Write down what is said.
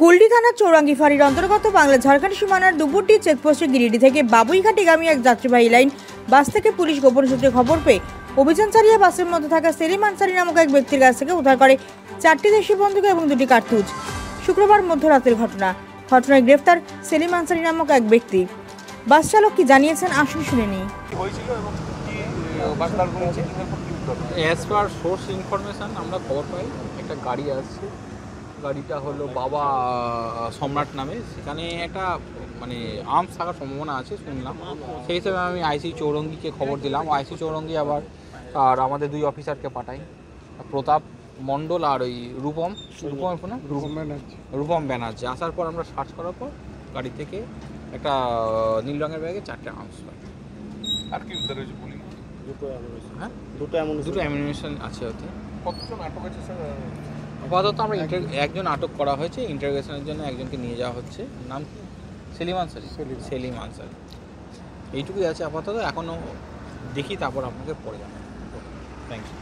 কুলটি থানার চৌরাঙ্গি ফাঁড়ির অন্তর্গত বাংলা ঝাড়খণ্ড সীমানার দুপুরটি চেকপোস্টে গিরিডি থেকে বাবুইঘাটিগামী এক যাত্রীবাহী লাইন বাস থেকে পুলিশ গোপন সূত্রে খবর পেয়ে অভিযান চালিয়ে বাসের মধ্যে থাকা সেলিম আনসারি নামক এক ব্যক্তির কাছ থেকে উদ্ধার করে 4টি দেশি বন্দুক এবং 2টি কার্তুজ। শুক্রবার মধ্যরাতের ঘটনায় গ্রেফতার সেলিম আনসারি নামক এক ব্যক্তি। বাস চালক কি জানিয়েছেন আসুন শুনে নিই। অ্যাজ পার সোর্স ইনফরমেশান আমরা খবর পাই একটা গাড়ি আসছে, গাড়িটা হলো বাবা সম্রাট নামে, সেখানে একটা মানে আর্মস থাকার সম্ভাবনা আছে শুনলাম। সেই হিসেবে আমি আইসি চৌরঙ্গিকে খবর দিলাম। আইসি চৌরঙ্গি আবার আর আমাদের 2 অফিসারকে পাঠাই, প্রতাপ মণ্ডল আর ওই রূপম ব্যানার্জি। আসার পর আমরা সার্চ করার পর গাড়ি থেকে একটা নীল রঙের ব্যাগে 4টে আর্মস পাই। আর কি উদ্ধার হয়েছে পুলিশ? দুটো অ্যামিউনিশন আছে ওতে। কতজন আটক আছে স্যার? আপাতত আমরা একজন আটক করা হয়েছে, ইন্টারোগেশনের জন্য একজনকে নিয়ে যাওয়া হচ্ছে। নাম কি? সেলিম আনসারি। এইটুকুই আছে আপাতত, এখনও দেখি, তারপর আপনাকে পরে জানাবো। Thank you.